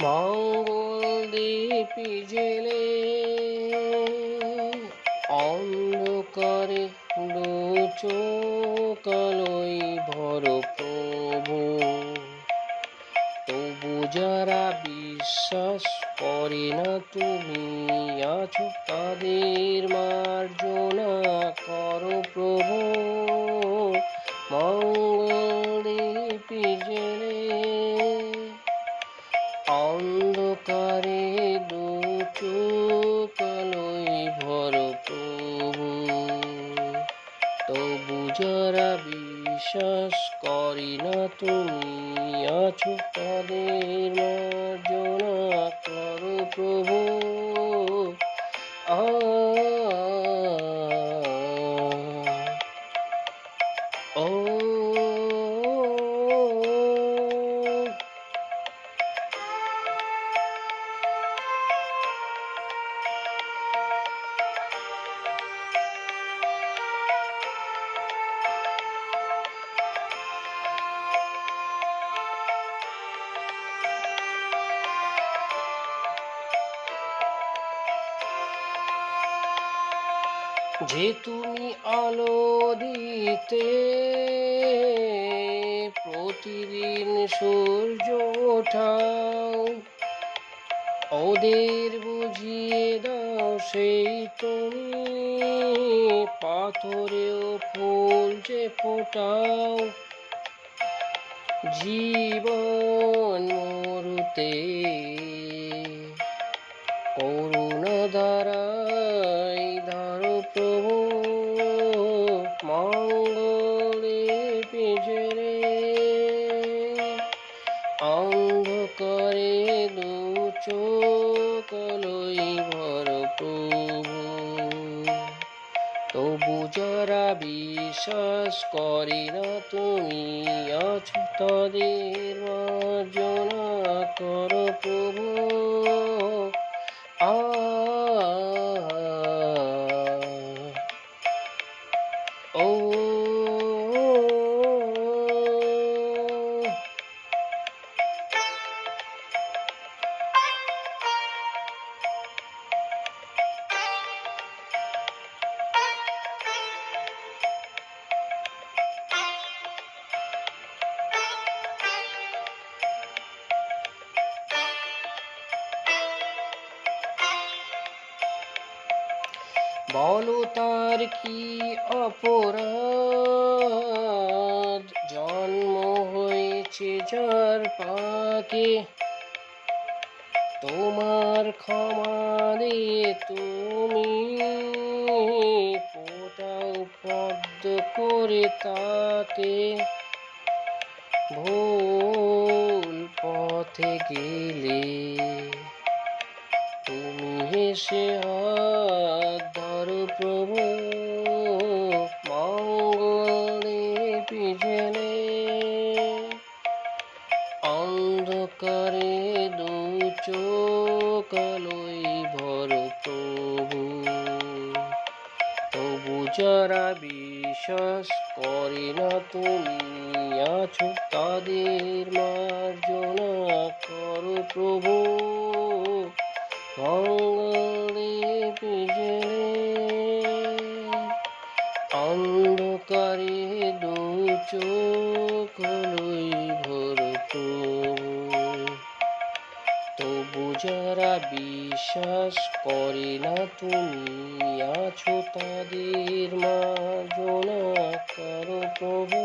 মঙ্গল দীপি জেলে অন্ধকারে চোকালোই ভর প্রভু। তবু যারা বিশ্বাস করে না তুমি আছো, তাদের মার্জনা করো প্রভু। মঙ্গল দীপি জেলে অন্ধকারে চোকালোই ভর প্রভু। তবু যারা বিশ্বাস করে না তুমি আছো, তাদের মার্জনা করো প্রভু। যে তুমি আলো দিতে প্রতিদিন সূর্য ওঠাও, ওদের বুঝিয়ে দাও সেই তুমি পাথরেও ফুল যে ফোটাও। জীবন মরুতে করুণা দ্বারাই ধরো প্রভু। মঙ্গল দীপি জেলে অন্ধকারে চোকালোই ভর প্রভু। তবু যারা বিশ্বাস করে না তুমি আছো, তাদের মার্জনা করো প্রভু। বলো তার কি অপরাধ, জন্ম হয়েছে যার পাকে। তোমার ক্ষমা দিয়ে তুমি ফোটাও পদ্ম করে তাকে। ভুল পথে গেলে তুমি এসে হাত ধরো প্রভু। মঙ্গল দীপি জেলে অন্ধকারে চোকালোই ভর প্রভু। তবু যারা বিশ্বাস করে না তুমি আছো, তাদের মার্জনা করো প্রভু। মঙ্গল দীপি জেলে অন্ধকারে চোকালোই ভর প্রভু। তবু যারা বিশ্বাস করে না তুমি আছো, তাদের মার্জনা করো প্রভু।